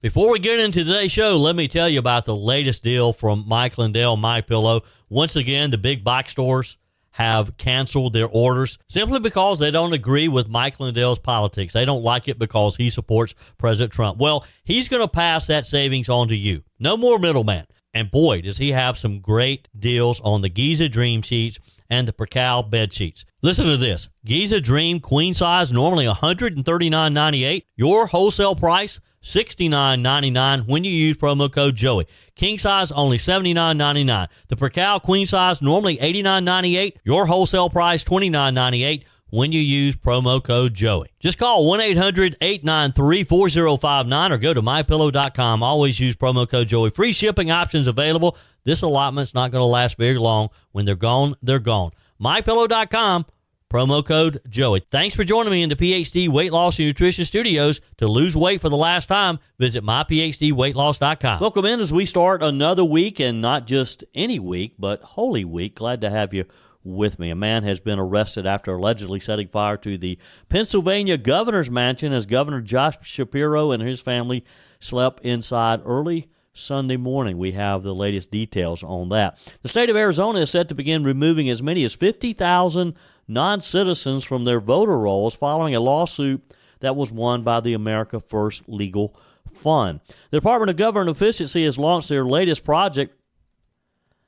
Before we get into today's show, let me tell you about the latest deal from Mike Lindell, MyPillow. Once again, the big box stores have canceled their orders simply because they don't agree with Mike Lindell's politics. They don't like it because he supports President Trump. Well, he's going to pass that savings on to you. No more middleman. And boy, does he have some great deals on the Giza Dream Sheets and the Percal bed sheets. Listen to this. Giza Dream queen size, normally $139.98. Your wholesale price, $69.99 when you use promo code Joey. King size, only $79.99. The Percal queen size, normally $89.98. Your wholesale price, $29.98 when you use promo code Joey. Just call 1-800-893-4059 or go to MyPillow.com. Always use promo code Joey. Free shipping options available. This allotment's not going to last very long. When they're gone, they're gone. MyPillow.com. Promo code Joey. Thanks for joining me in the PhD Weight Loss and Nutrition Studios. To lose weight for the last time, visit myphdweightloss.com. Welcome in as we start another week, and not just any week, but Holy Week. Glad to have you with me. A man has been arrested after allegedly setting fire to the Pennsylvania governor's mansion as Governor Josh Shapiro and his family slept inside early Sunday morning. We have the latest details on that. The state of Arizona is set to begin removing as many as 50,000 non-citizens from their voter rolls following a lawsuit that was won by the America First Legal Fund. The Department of Government Efficiency has launched their latest project,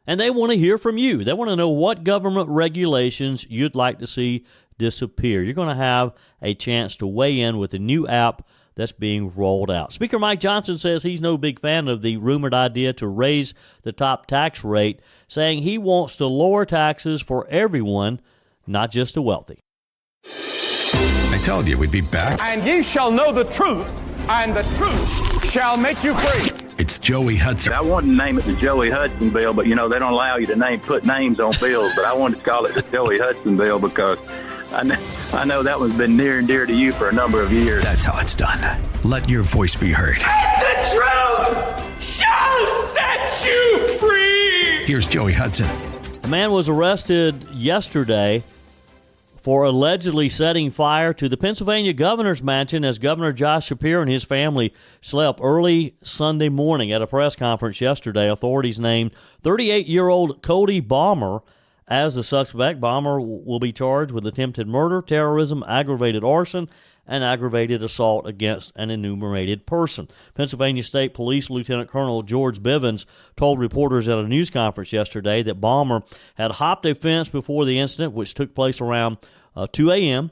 and they want to hear from you. They want to know what government regulations you'd like to see disappear. You're going to have a chance to weigh in with a new app that's being rolled out. Speaker Mike Johnson says he's no big fan of the rumored idea to raise the top tax rate, saying he wants to lower taxes for everyone, not just the wealthy. I told you we'd be back. And ye shall know the truth, and the truth shall make you free. It's Joey Hudson. I wanted to name it the Joey Hudson bill, but, they don't allow you to put names on bills. But I wanted to call it the Joey Hudson bill because I know that one's been near and dear to you for a number of years. That's how it's done. Let your voice be heard. And the truth shall set you free. Here's Joey Hudson. A man was arrested yesterday for allegedly setting fire to the Pennsylvania governor's mansion as Governor Josh Shapiro and his family slept early Sunday morning. At a press conference yesterday, authorities named 38-year-old Cody Balmer as the suspect. Balmer will be charged with attempted murder, terrorism, aggravated arson, and aggravated assault against an enumerated person. Pennsylvania State Police Lieutenant Colonel George Bivens told reporters at a news conference yesterday that Balmer had hopped a fence before the incident, which took place around 2 a.m.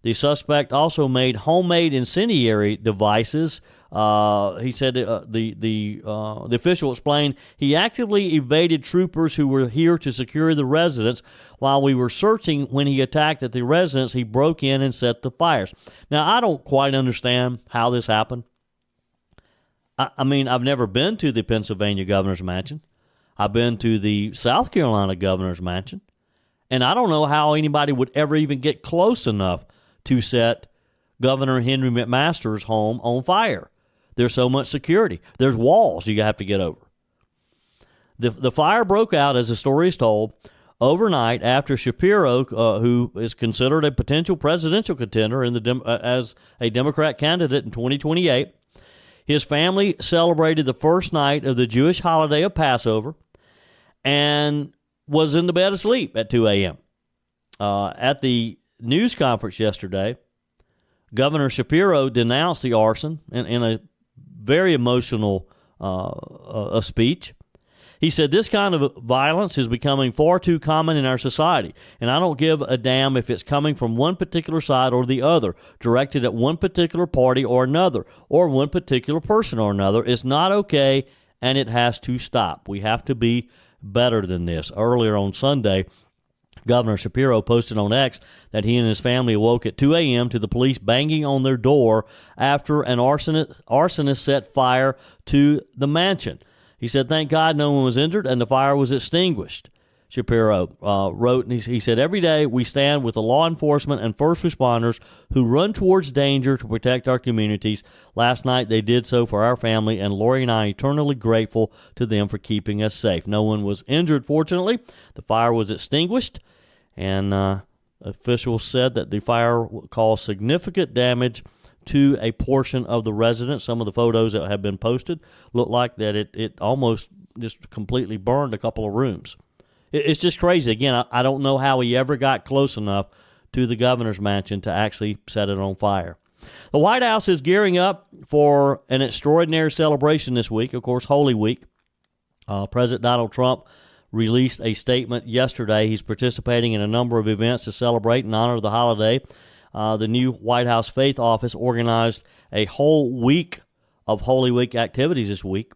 The suspect also made homemade incendiary devices. He said the official explained he actively evaded troopers who were here to secure the residence. While we were searching, when he attacked at the residence, he broke in and set the fires. Now, I don't quite understand how this happened. I mean, I've never been to the Pennsylvania governor's mansion. I've been to the South Carolina governor's mansion. And I don't know how anybody would ever even get close enough to set Governor Henry McMaster's home on fire. There's so much security. There's walls you have to get over. The fire broke out, as the story is told, overnight after Shapiro, who is considered a potential presidential contender as a Democrat candidate in 2028, his family celebrated the first night of the Jewish holiday of Passover and was in the bed asleep at 2 a.m. At the news conference yesterday, Governor Shapiro denounced the arson in a very emotional speech. He said, "This kind of violence is becoming far too common in our society, and I don't give a damn if it's coming from one particular side or the other, directed at one particular party or another, or one particular person or another. It's not okay, and it has to stop. We have to be better than this." Earlier on Sunday, Governor Shapiro posted on X that he and his family awoke at 2 a.m. to the police banging on their door after an arsonist set fire to the mansion. He said, "Thank God no one was injured and the fire was extinguished." Shapiro wrote, and he said, "Every day we stand with the law enforcement and first responders who run towards danger to protect our communities. Last night they did so for our family, and Lori and I are eternally grateful to them for keeping us safe." No one was injured, fortunately. The fire was extinguished, and officials said that the fire caused significant damage to a portion of the residence. Some of the photos that have been posted look like that it almost just completely burned a couple of rooms. It's just crazy. Again, I don't know how he ever got close enough to the governor's mansion to actually set it on fire. The White House is gearing up for an extraordinary celebration this week, of course, Holy Week. President Donald Trump released a statement yesterday. He's participating in a number of events to celebrate and honor the holiday. The new White House Faith Office organized a whole week of Holy Week activities this week.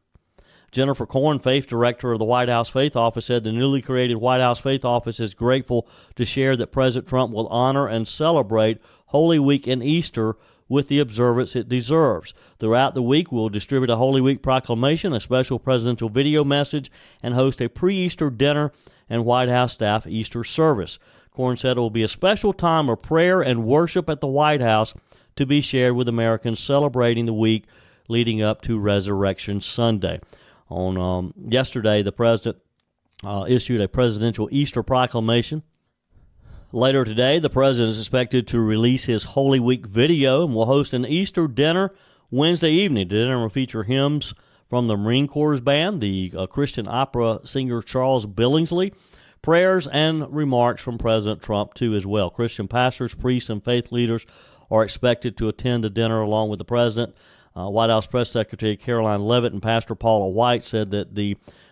Jennifer Korn, Faith Director of the White House Faith Office, said the newly created White House Faith Office is grateful to share that President Trump will honor and celebrate Holy Week and Easter with the observance it deserves. Throughout the week, we'll distribute a Holy Week proclamation, a special presidential video message, and host a pre-Easter dinner and White House staff Easter service. Korn said it will be a special time of prayer and worship at the White House to be shared with Americans celebrating the week leading up to Resurrection Sunday. On yesterday, the president issued a presidential Easter proclamation. Later today, the president is expected to release his Holy Week video and will host an Easter dinner Wednesday evening. The dinner will feature hymns from the Marine Corps Band, the Christian opera singer Charles Billingsley, prayers and remarks from President Trump, too, as well. Christian pastors, priests, and faith leaders are expected to attend the dinner along with the president. White House Press Secretary Caroline Leavitt and Pastor Paula White said that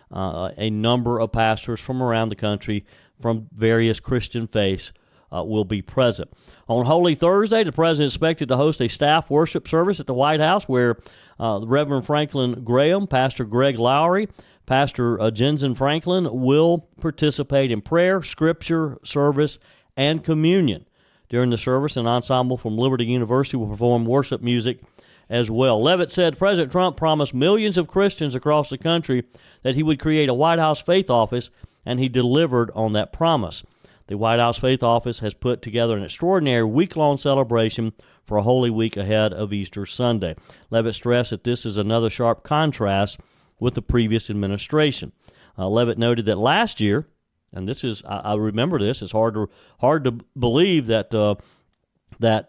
a number of pastors from around the country from various Christian faiths will be present. On Holy Thursday, the president is expected to host a staff worship service at the White House where Reverend Franklin Graham, Pastor Greg Lowry, Pastor Jensen Franklin will participate in prayer, scripture, service, and communion. During the service, an ensemble from Liberty University will perform worship music as well. Leavitt said President Trump promised millions of Christians across the country that he would create a White House Faith Office, and he delivered on that promise. The White House Faith Office has put together an extraordinary week-long celebration for a Holy Week ahead of Easter Sunday. Leavitt stressed that this is another sharp contrast with the previous administration. Leavitt noted that last year, and this is, I remember this, it's hard to believe that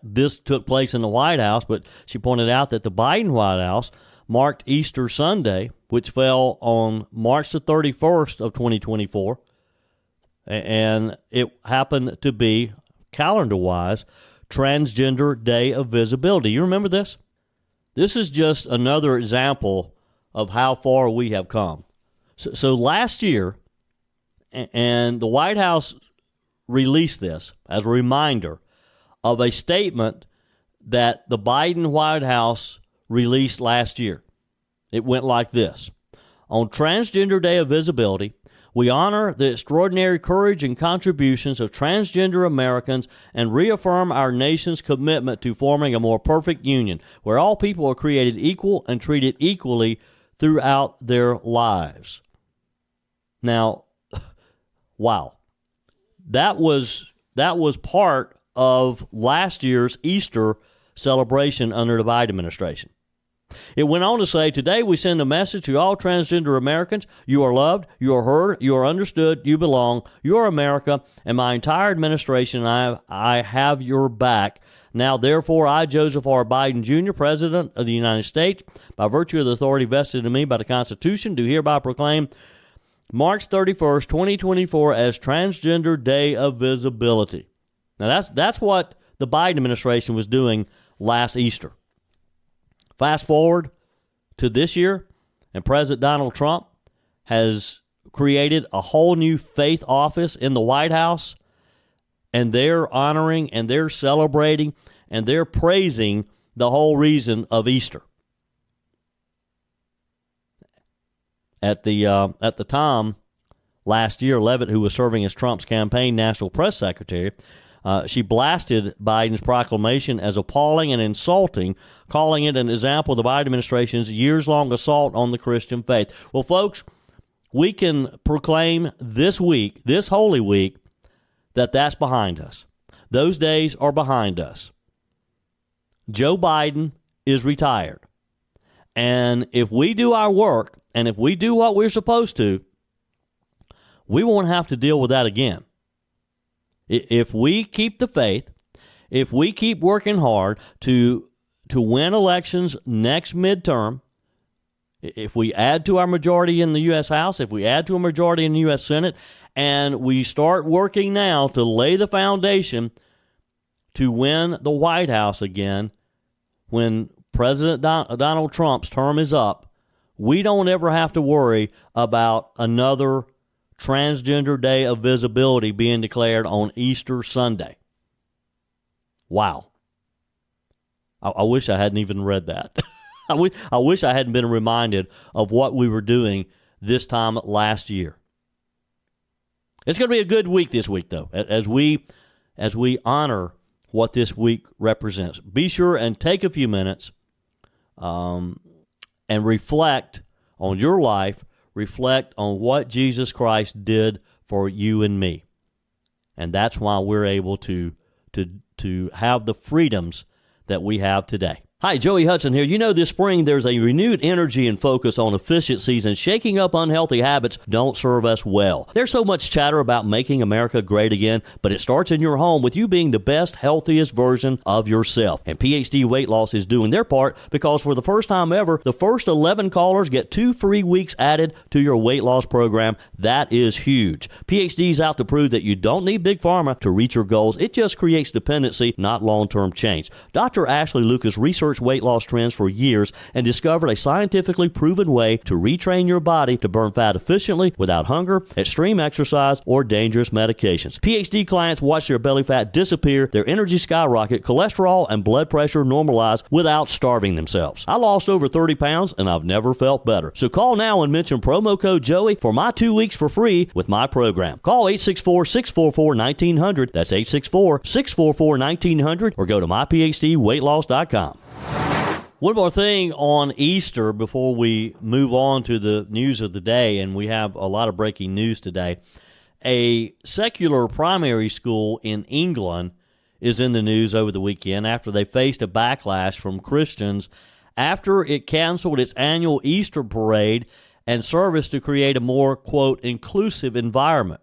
this took place in the White House, but she pointed out that the Biden White House marked Easter Sunday, which fell on March the 31st of 2024, and it happened to be, calendar-wise, Transgender Day of Visibility. You remember this? This is just another example of how far we have come. So last year, and the White House released this as a reminder of a statement that the Biden White House released last year. It went like this. On Transgender Day of Visibility, we honor the extraordinary courage and contributions of transgender Americans and reaffirm our nation's commitment to forming a more perfect union where all people are created equal and treated equally throughout their lives. Now, wow. That was part of last year's Easter celebration under the Biden administration. It went on to say, today we send a message to all transgender Americans. You are loved, you are heard, you are understood, you belong, you are America, and my entire administration, I have your back. Now, therefore, I, Joseph R. Biden, Jr., President of the United States, by virtue of the authority vested in me by the Constitution, do hereby proclaim March 31st, 2024 as Transgender Day of Visibility. Now, that's what the Biden administration was doing last Easter. Fast forward to this year, and President Donald Trump has created a whole new faith office in the White House, and they're honoring and they're celebrating and they're praising the whole reason of Easter. At the time last year, Leavitt, who was serving as Trump's campaign national press secretary, she blasted Biden's proclamation as appalling and insulting, calling it an example of the Biden administration's years-long assault on the Christian faith. Well, folks, we can proclaim this week, this Holy Week, that's behind us. Those days are behind us. Joe Biden is retired. And if we do our work, and if we do what we're supposed to, we won't have to deal with that again. If we keep the faith, if we keep working hard to to win elections next midterm, if we add to our majority in the U.S. House, if we add to a majority in the U.S. Senate, and we start working now to lay the foundation to win the White House again when President Donald Trump's term is up, we don't ever have to worry about another Transgender Day of Visibility being declared on Easter Sunday. Wow. I wish I hadn't even read that. I wish I hadn't been reminded of what we were doing this time last year. It's going to be a good week this week, though, as we honor what this week represents. Be sure and take a few minutes and reflect on your life, reflect on what Jesus Christ did for you and me. And that's why we're able to have the freedoms that we have today. Hi, Joey Hudson here. You know, this spring there's a renewed energy and focus on efficiencies, and shaking up unhealthy habits don't serve us well. There's so much chatter about making America great again, but it starts in your home with you being the best, healthiest version of yourself. And PhD Weight Loss is doing their part because for the first time ever, the first 11 callers get 2 free weeks added to your weight loss program. That is huge. PhD's out to prove that you don't need Big Pharma to reach your goals. It just creates dependency, not long-term change. Dr. Ashley Lucas researched weight loss trends for years and discovered a scientifically proven way to retrain your body to burn fat efficiently without hunger, extreme exercise, or dangerous medications. PhD clients watch their belly fat disappear, their energy skyrocket, cholesterol and blood pressure normalize without starving themselves. I lost over 30 pounds and I've never felt better. So call now and mention promo code Joey for my 2 weeks for free with my program. Call 864-644-1900. That's 864-644-1900 or go to myphdweightloss.com. One more thing on Easter before we move on to the news of the day, and we have a lot of breaking news today. A secular primary school in England is in the news over the weekend after they faced a backlash from Christians after it canceled its annual Easter parade and service to create a more, quote, inclusive environment.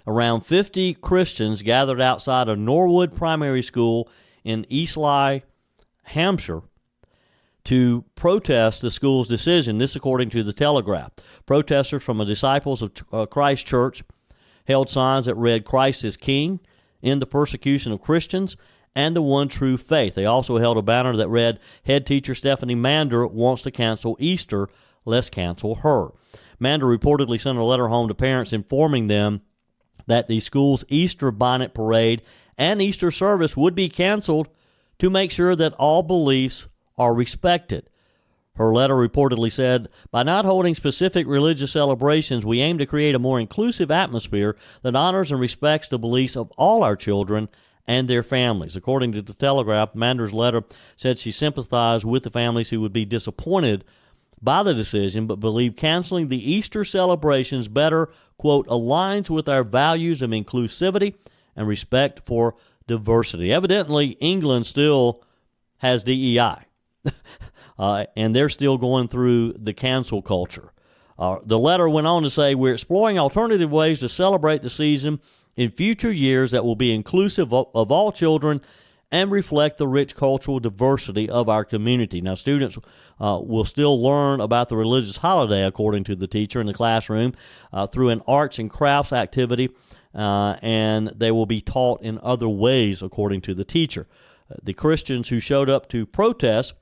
Around 50 Christians gathered outside a Norwood Primary School in Eastleigh, Hampshire, to protest the school's decision. This according to the Telegraph. Protesters from the Disciples of Christ Church held signs that read, "Christ is King," "End the persecution of Christians," and "The one true faith." They also held a banner that read, "Head teacher Stephanie Mander wants to cancel Easter. Let's cancel her." Mander reportedly sent a letter home to parents informing them that the school's Easter bonnet parade and Easter service would be canceled to make sure that all beliefs are respected. Her letter reportedly said, "By not holding specific religious celebrations, we aim to create a more inclusive atmosphere that honors and respects the beliefs of all our children and their families." According to the Telegraph, Mander's letter said she sympathized with the families who would be disappointed by the decision, but believe canceling the Easter celebrations better, quote, aligns with our values of inclusivity and respect for diversity. Evidently, England still has DEI. And they're still going through the cancel culture. The letter went on to say, "We're exploring alternative ways to celebrate the season in future years that will be inclusive of all children and reflect the rich cultural diversity of our community." Now, students will still learn about the religious holiday, according to the teacher in the classroom, through an arts and crafts activity, and they will be taught in other ways, according to the teacher. The Christians who showed up to protest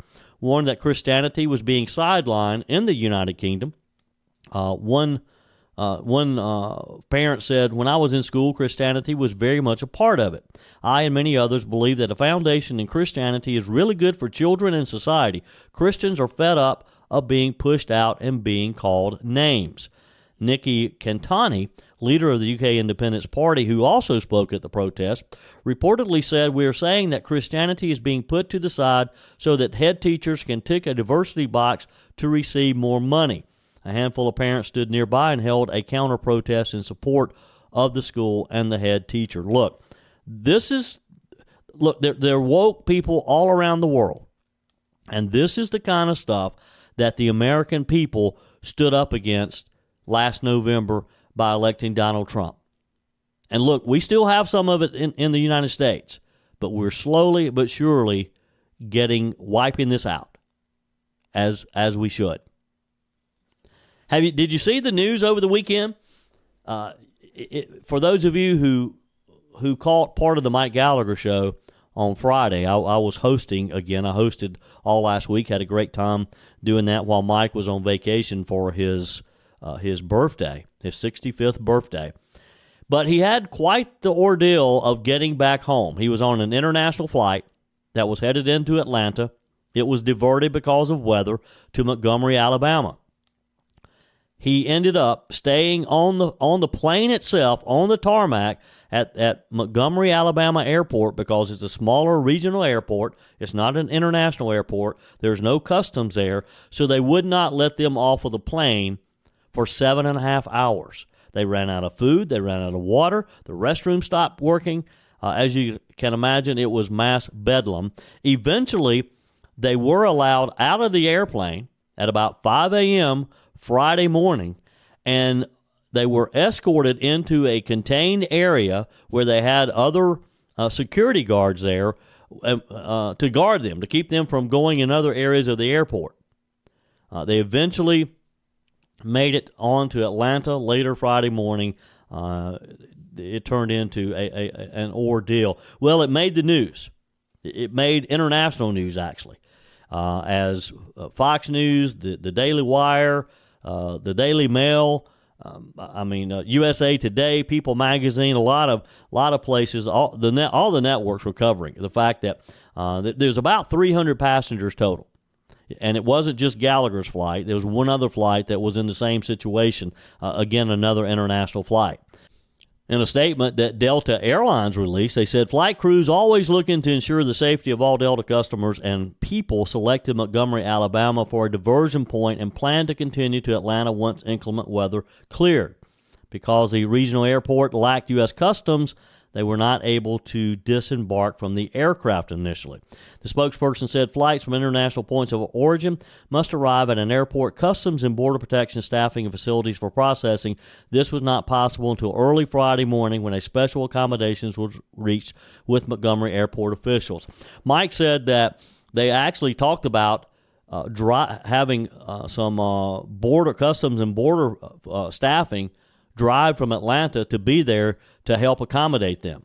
warned that Christianity was being sidelined in the United Kingdom. One parent said, "When I was in school, Christianity was very much a part of it. I and many others believe that a foundation in Christianity is really good for children and society. Christians are fed up of being pushed out and being called names." Nikki Cantani, leader of the UK Independence Party, who also spoke at the protest, reportedly said, "We are saying that Christianity is being put to the side so that head teachers can tick a diversity box to receive more money." A handful of parents stood nearby and held a counter-protest in support of the school and the head teacher. Look, they're woke people all around the world, and this is the kind of stuff that the American people stood up against last November by electing Donald Trump. And look, we still have some of it in the United States, but we're slowly but surely wiping this out as we should. Did you see the news over the weekend? For those of you who caught part of the Mike Gallagher show on Friday, I was hosting again. I hosted all last week. Had a great time doing that while Mike was on vacation for his birthday, his 65th birthday. But he had quite the ordeal of getting back home. He was on an international flight that was headed into Atlanta. It was diverted because of weather to Montgomery, Alabama. He ended up staying on the plane itself, on the tarmac at Montgomery, Alabama airport, because it's a smaller regional airport. It's not an international airport. There's no customs there, so they would not let them off of the plane for 7.5 hours. They ran out of food. They ran out of water. The restroom stopped working. As you can imagine, it was mass bedlam. Eventually, they were allowed out of the airplane at about 5 a.m. Friday morning, and they were escorted into a contained area where they had other security guards there to guard them, to keep them from going in other areas of the airport. They eventually made it on to Atlanta later Friday morning. It turned into an ordeal. Well, it made the news. It made international news, actually, as Fox News, the Daily Wire, the Daily Mail, USA Today, People Magazine, a lot of places, all the networks were covering the fact that there's about 300 passengers total. And it wasn't just Gallagher's flight. There was one other flight that was in the same situation, again, another international flight. In a statement that Delta Airlines released, they said, flight crews always looking to ensure the safety of all Delta customers and people selected Montgomery, Alabama for a diversion point and plan to continue to Atlanta once inclement weather cleared. Because the regional airport lacked U.S. customs, they were not able to disembark from the aircraft initially. The spokesperson said flights from international points of origin must arrive at an airport customs and border protection staffing and facilities for processing. This was not possible until early Friday morning when a special accommodations was reached with Montgomery airport officials. Mike said that they actually talked about having some border customs and border staffing drive from Atlanta to be there to help accommodate them.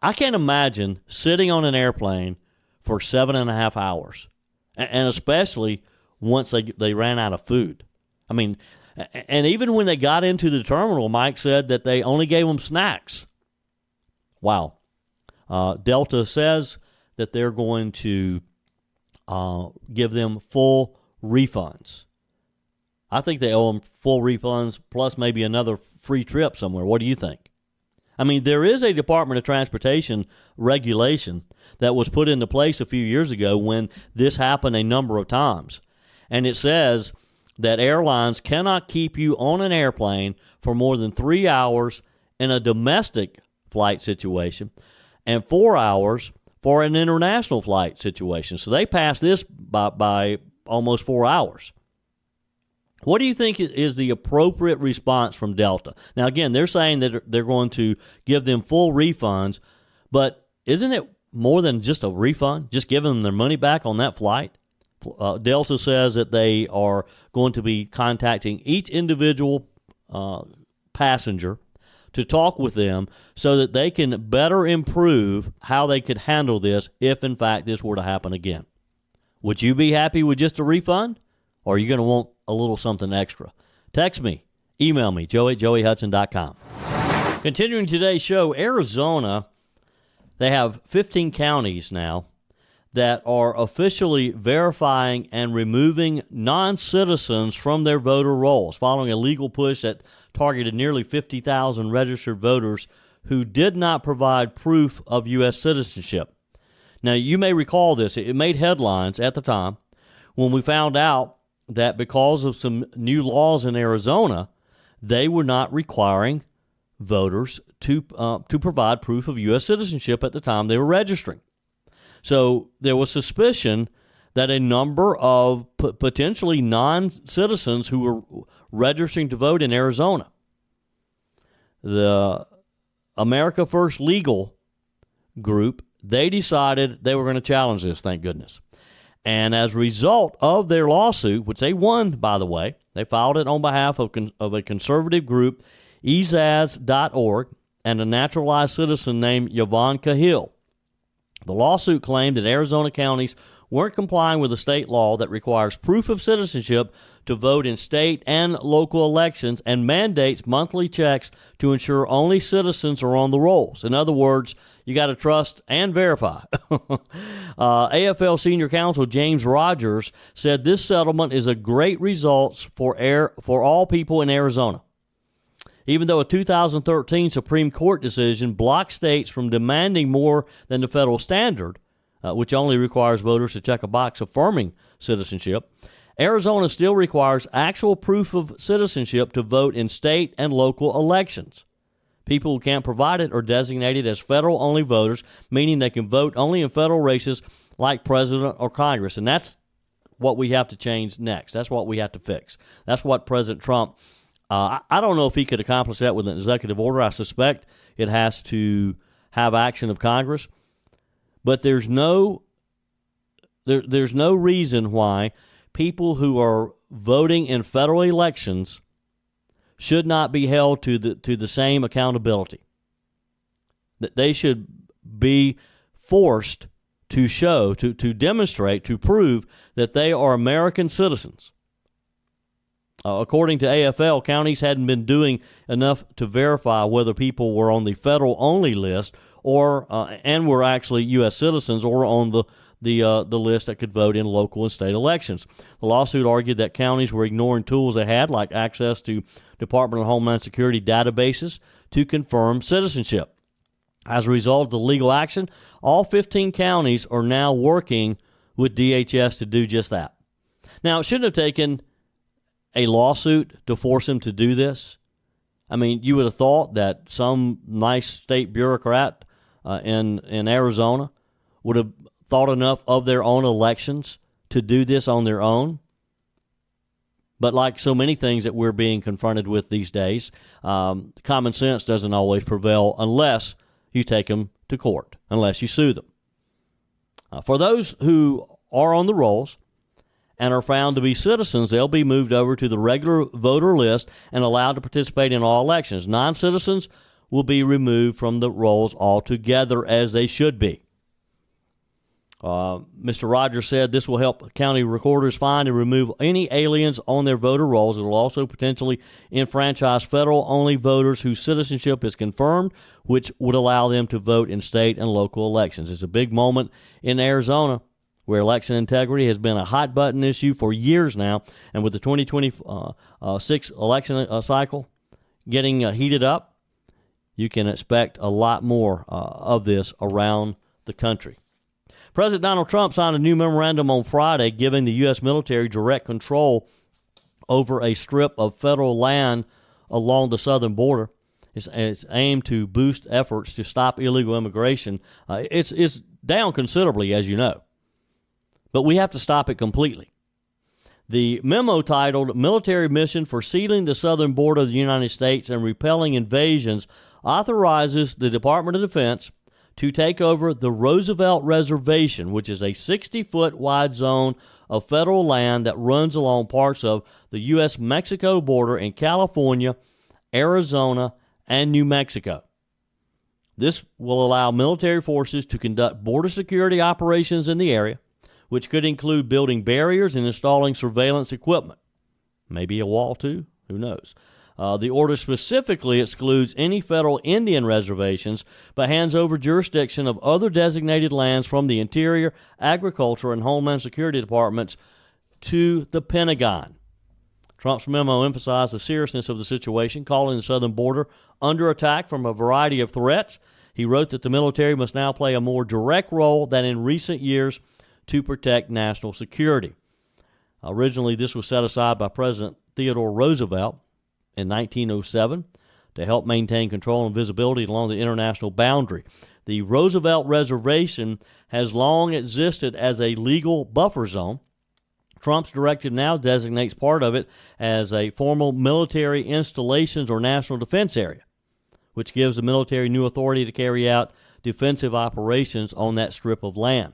I can't imagine sitting on an airplane for 7.5 hours, and especially once they ran out of food. I mean, and even when they got into the terminal, Mike said that they only gave them snacks. Wow. Delta says that they're going to give them full refunds. I think they owe them full refunds plus maybe another free trip somewhere. What do you think? I mean, there is a Department of Transportation regulation that was put into place a few years ago when this happened a number of times. And it says that airlines cannot keep you on an airplane for more than 3 hours in a domestic flight situation and 4 hours for an international flight situation. So they passed this by almost 4 hours. What do you think is the appropriate response from Delta? Now, again, they're saying that they're going to give them full refunds, but isn't it more than just a refund, just giving them their money back on that flight? Delta says that they are going to be contacting each individual passenger to talk with them so that they can better improve how they could handle this if, in fact, this were to happen again. Would you be happy with just a refund? Or are you going to want a little something extra? Text me, email me, joe@joeyhudson.com. Continuing today's show, Arizona, they have 15 counties now that are officially verifying and removing non-citizens from their voter rolls, following a legal push that targeted nearly 50,000 registered voters who did not provide proof of U.S. citizenship. Now, you may recall this. It made headlines at the time when we found out that because of some new laws in Arizona, they were not requiring voters to provide proof of U.S. citizenship at the time they were registering. So there was suspicion that a number of potentially non-citizens who were registering to vote in Arizona, the America First Legal group they decided they were going to challenge this, thank goodness. And as a result of their lawsuit, which they won, by the way, they filed it on behalf of a conservative group, ezaz.org, and a naturalized citizen named Yvonne Cahill. The lawsuit claimed that Arizona counties weren't complying with a state law that requires proof of citizenship to vote in state and local elections and mandates monthly checks to ensure only citizens are on the rolls. In other words, you got to trust and verify. AFL Senior Counsel James Rogers said this settlement is a great result for all people in Arizona. Even though a 2013 Supreme Court decision blocked states from demanding more than the federal standard, which only requires voters to check a box affirming citizenship, Arizona still requires actual proof of citizenship to vote in state and local elections. People who can't provide it are designated as federal-only voters, meaning they can vote only in federal races like president or Congress. And that's what we have to change next. That's what we have to fix. That's what President Trump, I don't know if he could accomplish that with an executive order. I suspect it has to have action of Congress. But there's no reason why people who are voting in federal elections should not be held to the same accountability. That they should be forced to show, to demonstrate, to prove that they are American citizens. According to AFL, counties hadn't been doing enough to verify whether people were on the federal-only list or and were actually U.S. citizens or on the list that could vote in local and state elections. The lawsuit argued that counties were ignoring tools they had, like access to Department of Homeland Security databases, to confirm citizenship. As a result of the legal action, all 15 counties are now working with DHS to do just that. Now, it shouldn't have taken a lawsuit to force them to do this. I mean, you would have thought that some nice state bureaucrat in Arizona would have thought enough of their own elections to do this on their own. But like so many things that we're being confronted with these days, common sense doesn't always prevail unless you take them to court, unless you sue them. For those who are on the rolls and are found to be citizens, they'll be moved over to the regular voter list and allowed to participate in all elections. Non-citizens will be removed from the rolls altogether, as they should be. Mr. Rogers said this will help county recorders find and remove any aliens on their voter rolls. It will also potentially enfranchise federal-only voters whose citizenship is confirmed, which would allow them to vote in state and local elections. It's a big moment in Arizona, where election integrity has been a hot-button issue for years now, and with the 2026 election cycle getting heated up, you can expect a lot more of this around the country. President Donald Trump signed a new memorandum on Friday giving the U.S. military direct control over a strip of federal land along the southern border. It's aimed to boost efforts to stop illegal immigration. It's down considerably, as you know, but we have to stop it completely. The memo, titled Military Mission for Sealing the Southern Border of the United States and Repelling Invasions, authorizes the Department of Defense to take over the Roosevelt Reservation, which is a 60-foot wide zone of federal land that runs along parts of the U.S.-Mexico border in California, Arizona, and New Mexico. This will allow military forces to conduct border security operations in the area, which could include building barriers and installing surveillance equipment. Maybe a wall, too? Who knows? The order specifically excludes any federal Indian reservations, but hands over jurisdiction of other designated lands from the Interior, Agriculture, and Homeland Security Departments to the Pentagon. Trump's memo emphasized the seriousness of the situation, calling the southern border under attack from a variety of threats. He wrote that the military must now play a more direct role than in recent years to protect national security. Originally, this was set aside by President Theodore Roosevelt in 1907 to help maintain control and visibility along the international boundary. The Roosevelt Reservation has long existed as a legal buffer zone. Trump's directive now designates part of it as a formal military installations or national defense area, which gives the military new authority to carry out defensive operations on that strip of land.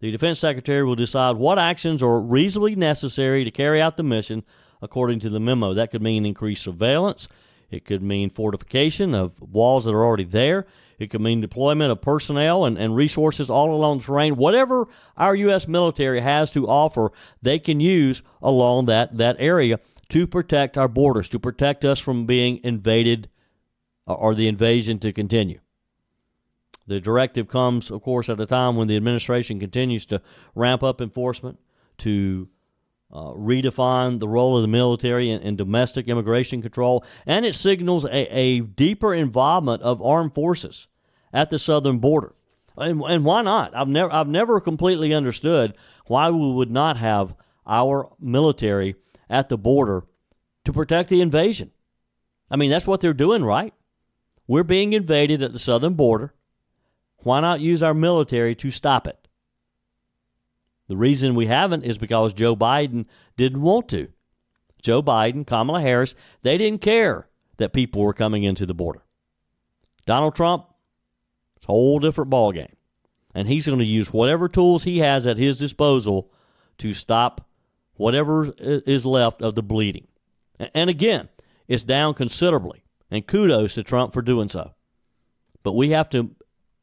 The Defense Secretary will decide what actions are reasonably necessary to carry out the mission, according to the memo. That could mean increased surveillance. It could mean fortification of walls that are already there. It could mean deployment of personnel and resources all along the terrain. Whatever our U.S. military has to offer, they can use along that area to protect our borders, to protect us from being invaded or the invasion to continue. The directive comes, of course, at a time when the administration continues to ramp up enforcement, to redefine the role of the military in domestic immigration control, and it signals a deeper involvement of armed forces at the southern border. And why not? I've never completely understood why we would not have our military at the border to protect the invasion. I mean, that's what they're doing, right? We're being invaded at the southern border. Why not use our military to stop it? The reason we haven't is because Joe Biden didn't want to. Joe Biden, Kamala Harris, they didn't care that people were coming into the border. Donald Trump, it's a whole different ballgame. And he's going to use whatever tools he has at his disposal to stop whatever is left of the bleeding. And again, it's down considerably. And kudos to Trump for doing so. But we have to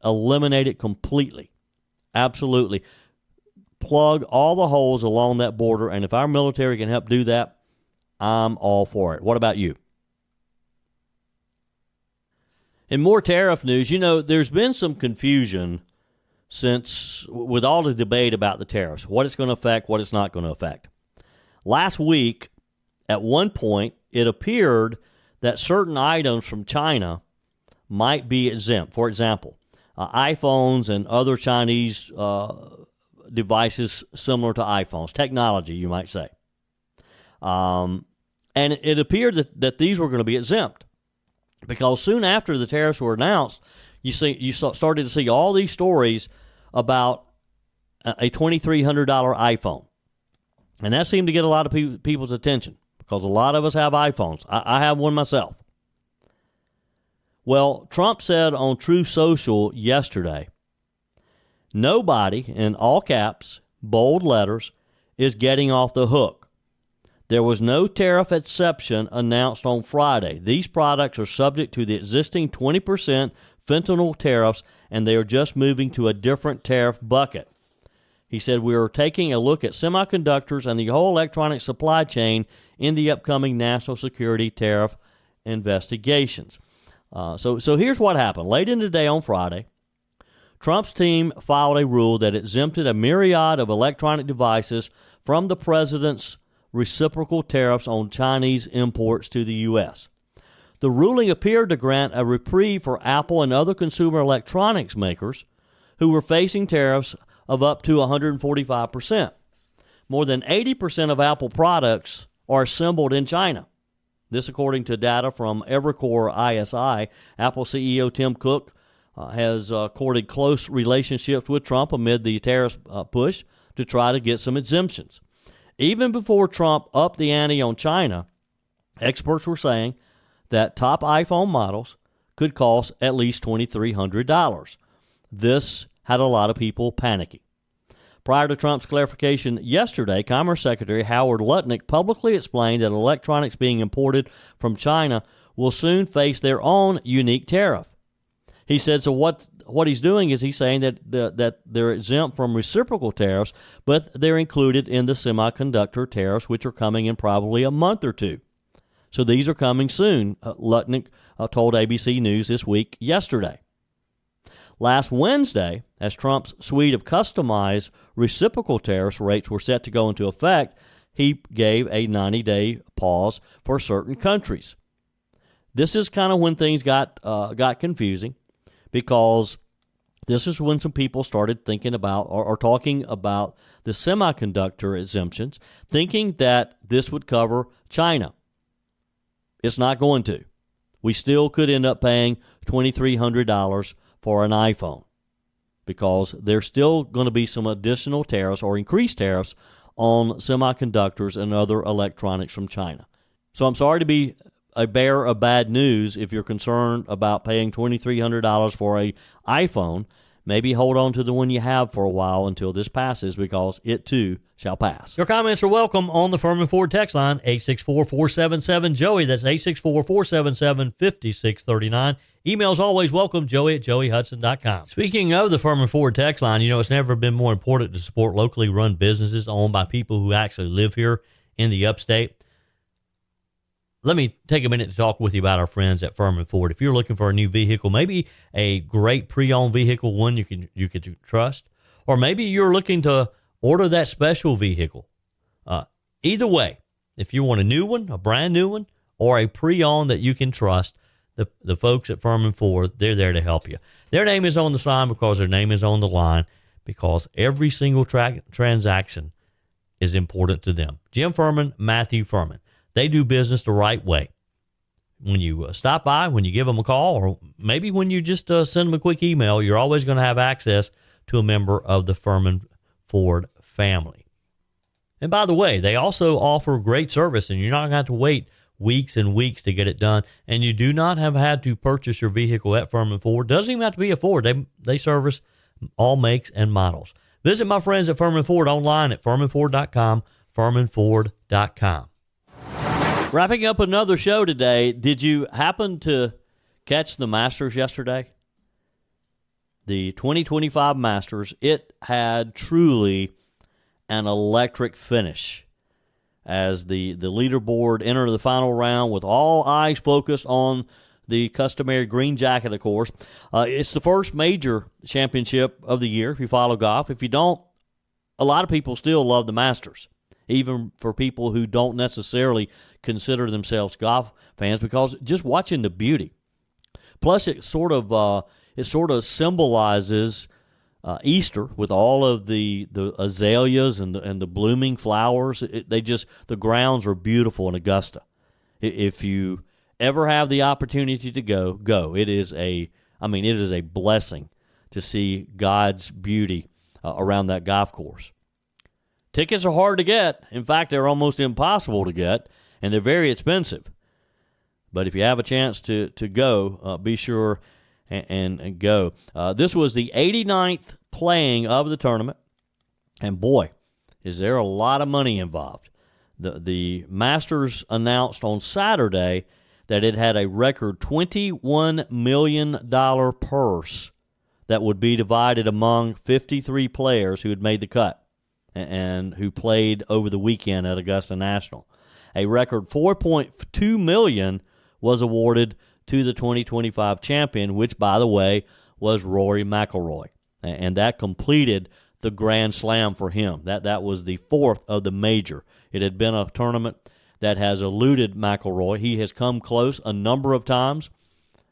eliminate it completely. Absolutely. Plug all the holes along that border, and if our military can help do that, I'm all for it. What about you? In more tariff news, there's been some confusion since with all the debate about the tariffs, what it's going to affect, what it's not going to affect. Last week, at one point, it appeared that certain items from China might be exempt. For example, iPhones and other Chinese devices similar to iPhones, technology, you might say. And it appeared that these were going to be exempt because soon after the tariffs were announced, you started to see all these stories about a $2,300 iPhone. And that seemed to get a lot of people's attention because a lot of us have iPhones. I have one myself. Well, Trump said on Truth Social yesterday, nobody, in all caps, bold letters, is getting off the hook. There was no tariff exception announced on Friday. These products are subject to the existing 20% fentanyl tariffs, and they are just moving to a different tariff bucket. He said, we are taking a look at semiconductors and the whole electronic supply chain in the upcoming national security tariff investigations. So here's what happened. Late in the day on Friday, Trump's team filed a rule that exempted a myriad of electronic devices from the president's reciprocal tariffs on Chinese imports to the U.S. The ruling appeared to grant a reprieve for Apple and other consumer electronics makers who were facing tariffs of up to 145%. More than 80% of Apple products are assembled in China. This according to data from Evercore ISI. Apple CEO Tim Cook has courted close relationships with Trump amid the tariff push to try to get some exemptions. Even before Trump upped the ante on China, experts were saying that top iPhone models could cost at least $2,300. This had a lot of people panicking. Prior to Trump's clarification yesterday, Commerce Secretary Howard Lutnick publicly explained that electronics being imported from China will soon face their own unique tariff. He said, so what he's doing is he's saying that they're exempt from reciprocal tariffs, but they're included in the semiconductor tariffs, which are coming in probably a month or two. So these are coming soon, Lutnick told ABC News this week yesterday. Last Wednesday, as Trump's suite of customized reciprocal tariffs rates were set to go into effect, he gave a 90-day pause for certain countries. This is kind of when things got confusing, because this is when some people started thinking about or talking about the semiconductor exemptions, thinking that this would cover China. It's not going to. We still could end up paying $2,300 for an iPhone because there's still going to be some additional tariffs or increased tariffs on semiconductors and other electronics from China. So I'm sorry to be a bearer of bad news if you're concerned about paying $2,300 for an iPhone. Maybe hold on to the one you have for a while until this passes, because it too shall pass. Your comments are welcome on the Firmin Ford text line, 864-477-JOEY. That's 864-477-5639. Emails always welcome, joey@joeyhudson.com. Speaking of the Firmin Ford text line, it's never been more important to support locally run businesses owned by people who actually live here in the upstate. Let me take a minute to talk with you about our friends at Firmin Ford. If you're looking for a new vehicle, maybe a great pre-owned vehicle, one you can trust, or maybe you're looking to order that special vehicle. Either way, if you want a new one, a brand new one, or a pre-owned that you can trust, the folks at Firmin Ford, they're there to help you. Their name is on the sign because their name is on the line, because every single transaction is important to them. Jim Firmin, Matthew Firmin. They do business the right way. When you stop by, when you give them a call, or maybe when you just send them a quick email, you're always going to have access to a member of the Firmin Ford family. And by the way, they also offer great service, and you're not going to have to wait weeks and weeks to get it done. And you do not have had to purchase your vehicle at Firmin Ford. Doesn't even have to be a Ford. They service all makes and models. Visit my friends at Firmin Ford online at firminford.com, firminford.com. Wrapping up another show today, did you happen to catch the Masters yesterday? The 2025 Masters, it had truly an electric finish as the leaderboard entered the final round with all eyes focused on the customary green jacket, of course. It's the first major championship of the year if you follow golf. If you don't, a lot of people still love the Masters, even for people who don't necessarily consider themselves golf fans, because just watching the beauty. Plus, it sort of symbolizes Easter with all of the azaleas and the blooming flowers. The grounds are beautiful in Augusta. If you ever have the opportunity to go. It is a blessing to see God's beauty around that golf course. Tickets are hard to get. In fact, they're almost impossible to get, and they're very expensive. But if you have a chance to go, be sure and go. This was the 89th playing of the tournament, and boy, is there a lot of money involved. The Masters announced on Saturday that it had a record $21 million purse that would be divided among 53 players who had made the cut and who played over the weekend at Augusta National. A record $4.2 million was awarded to the 2025 champion, which, by the way, was Rory McIlroy. And that completed the Grand Slam for him. That was the fourth of the major. It had been a tournament that has eluded McIlroy. He has come close a number of times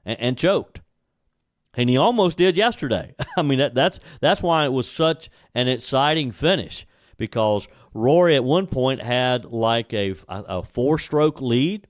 and choked. And he almost did yesterday. I mean, that's why it was such an exciting finish, because Rory at one point had like a four-stroke lead.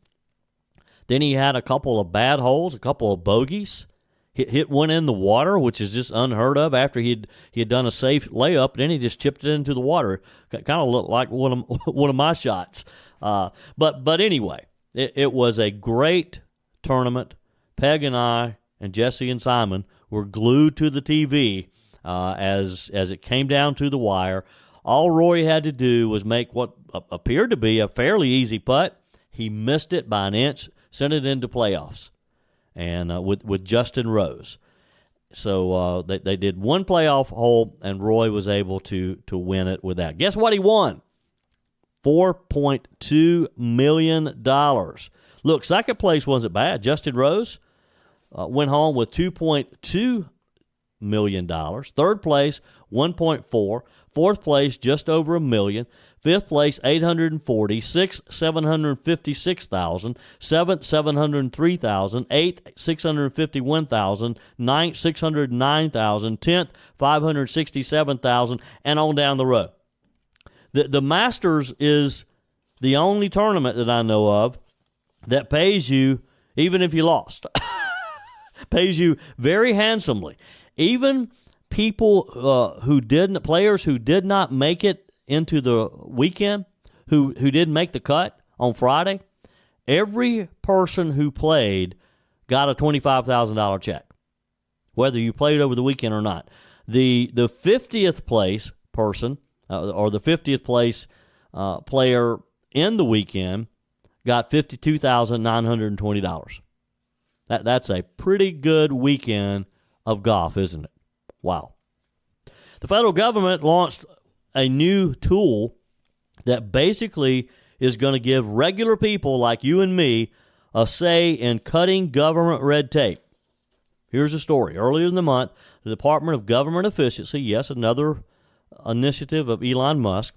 Then he had a couple of bad holes, a couple of bogeys. Hit one in the water, which is just unheard of after he had done a safe layup. Then he just chipped it into the water. Kind of looked like one of my shots. But anyway, it was a great tournament. Peg and I and Jesse and Simon were glued to the TV as it came down to the wire. All Rory had to do was make what appeared to be a fairly easy putt. He missed it by an inch, sent it into playoffs, and with Justin Rose. So they did one playoff hole, and Roy was able to win it with that. Guess what he won? $4.2 million. Look, second place wasn't bad. Justin Rose went home with $2.2 million. Third place, $1.4 million. Fourth place, just over $1 million. Fifth place, $840,000. Sixth, $756,000. Seventh, $703,000. Eighth, $651,000. Ninth, $609,000. 10th, $567,000, and on down the road. The Masters is the only tournament that I know of that pays you even if you lost. Pays you very handsomely. Even people players who did not make it into the weekend, who didn't make the cut on Friday, every person who played got a $25,000 check, whether you played over the weekend or not. The 50th place person or the 50th place player in the weekend got $52,920. That's a pretty good weekend of golf, isn't it? Wow. The federal government launched a new tool that basically is going to give regular people like you and me a say in cutting government red tape. Here's the story. Earlier in the month, the Department of Government Efficiency, yes, another initiative of Elon Musk,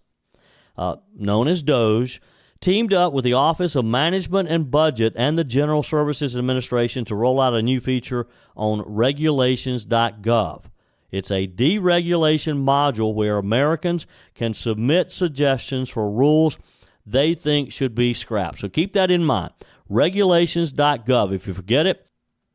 known as DOGE, teamed up with the Office of Management and Budget and the General Services Administration to roll out a new feature on regulations.gov. It's a deregulation module where Americans can submit suggestions for rules they think should be scrapped. So keep that in mind. Regulations.gov. If you forget it,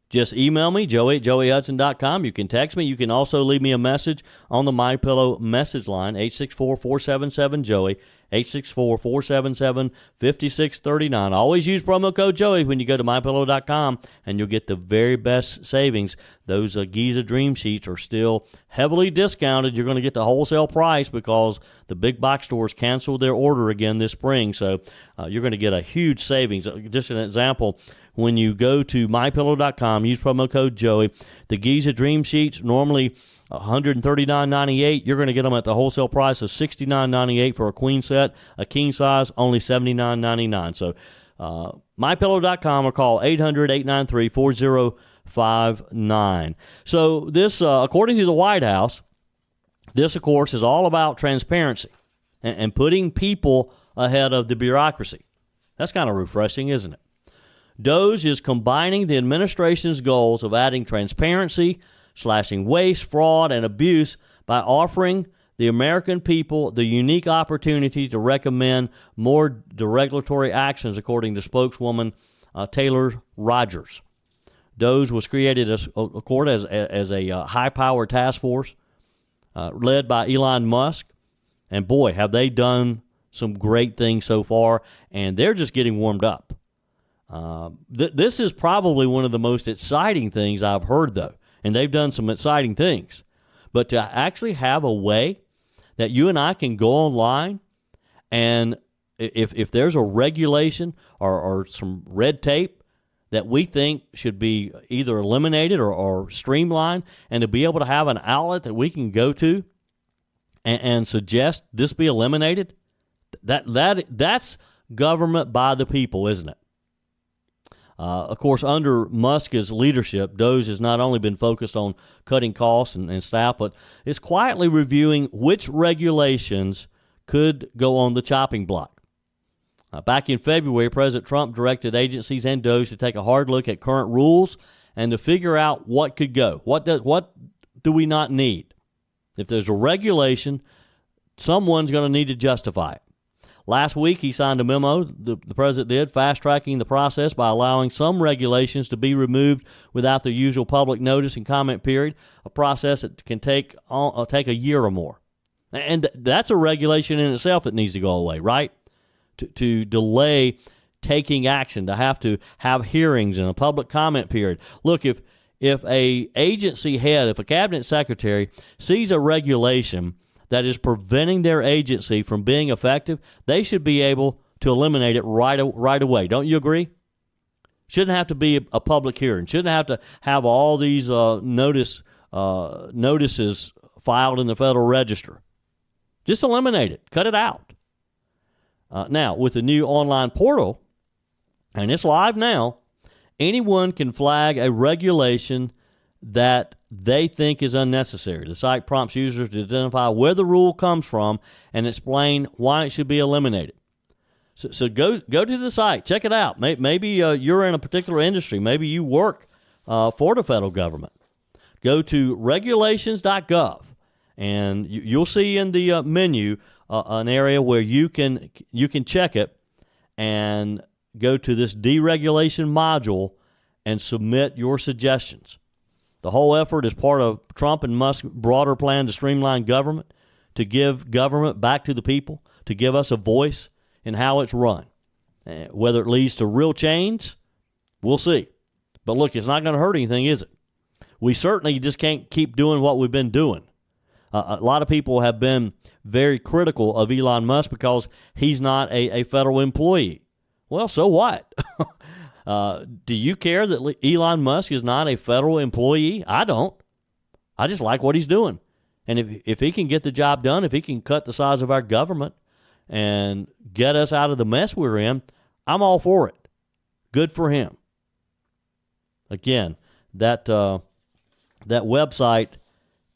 just email me, joey@joeyhudson.com. You can text me. You can also leave me a message on the MyPillow message line, 864-477-JOEY, 864-477-5639. Always use promo code Joey when you go to MyPillow.com, and you'll get the very best savings. Those Giza Dream Sheets are still heavily discounted. You're going to get the wholesale price because the big box stores canceled their order again this spring. So you're going to get a huge savings. Just an example, when you go to MyPillow.com, use promo code Joey. The Giza Dream Sheets, normally $139.98. You're going to get them at the wholesale price of $69.98 for a queen set. A king size, only $79.99. So MyPillow.com or call 800-893-4059. So this, according to the White House, this, of course, is all about transparency and putting people ahead of the bureaucracy. That's kind of refreshing, isn't it? DOGE is combining the administration's goals of adding transparency, slashing waste, fraud, and abuse by offering the American people the unique opportunity to recommend more deregulatory actions, according to spokeswoman Taylor Rogers. DOGE was created as a high-powered task force led by Elon Musk, and boy, have they done some great things so far, and they're just getting warmed up. This is probably one of the most exciting things I've heard, though, and they've done some exciting things. But to actually have a way that you and I can go online, and if there's a regulation or some red tape that we think should be either eliminated or streamlined, and to be able to have an outlet that we can go to and suggest this be eliminated, that's government by the people, isn't it? Of course, under Musk's leadership, DOGE has not only been focused on cutting costs and staff, but is quietly reviewing which regulations could go on the chopping block. Back in February, President Trump directed agencies and DOGE to take a hard look at current rules and to figure out what could go. What do we not need? If there's a regulation, someone's going to need to justify it. Last week, he signed a memo, the president did, fast-tracking the process by allowing some regulations to be removed without the usual public notice and comment period, a process that can take a year or more. And that's a regulation in itself that needs to go away, right? To delay taking action, to have hearings and a public comment period. Look, if a agency head, if a cabinet secretary sees a regulation that is preventing their agency from being effective, they should be able to eliminate it right away. Don't you agree? Shouldn't have to be a public hearing. Shouldn't have to have all these notices filed in the Federal Register. Just eliminate it. Cut it out. Now, with the new online portal, and it's live now, anyone can flag a regulation that they think is unnecessary. The site prompts users to identify where the rule comes from and explain why it should be eliminated. So go to the site, check it out. Maybe you're in a particular industry. Maybe you work for the federal government. Go to regulations.gov, and you'll see in the menu an area where you can check it and go to this deregulation module and submit your suggestions. The whole effort is part of Trump and Musk's broader plan to streamline government, to give government back to the people, to give us a voice in how it's run. Whether it leads to real change, we'll see. But look, it's not going to hurt anything, is it? We certainly just can't keep doing what we've been doing. A lot of people have been very critical of Elon Musk because he's not a federal employee. Well, so what? Do you care that Elon Musk is not a federal employee? I don't. I just like what he's doing. And if he can get the job done, if he can cut the size of our government and get us out of the mess we're in, I'm all for it. Good for him. Again, that website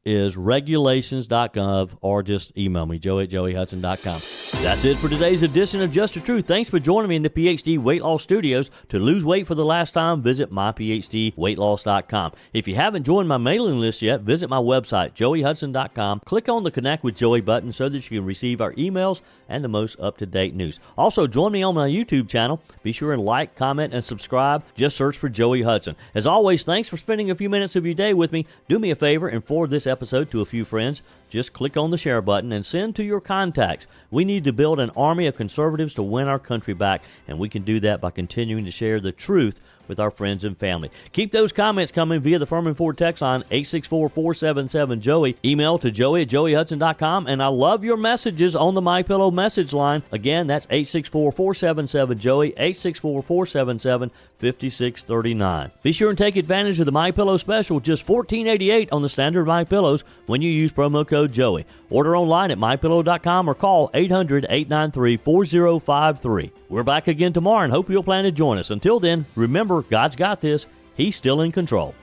is regulations.gov, or just email me, joey@joeyhudson.com. That's it for today's edition of Just the Truth. Thanks for joining me in the PhD Weight Loss Studios. To lose weight for the last time, visit myphdweightloss.com. If you haven't joined my mailing list yet, visit my website, joeyhudson.com. Click on the Connect with Joey button so that you can receive our emails and the most up-to-date news. Also, join me on my YouTube channel. Be sure and like, comment, and subscribe. Just search for Joey Hudson. As always, thanks for spending a few minutes of your day with me. Do me a favor and forward this episode to a few friends. Just click on the share button and send to your contacts. We need to build an army of conservatives to win our country back, and we can do that by continuing to share the truth with our friends and family. Keep those comments coming via the Firmin Ford text line 864-477-JOEY. Email to joey@joeyhudson.com, and I love your messages on the MyPillow message line. Again, that's 864-477-JOEY, 864-477-5639. Be sure and take advantage of the MyPillow special, just $14.88 on the standard MyPillows when you use promo code Joey. Order online at mypillow.com or call 800-893-4053. We're back again tomorrow and hope you'll plan to join us. Until then, remember, God's got this. He's still in control.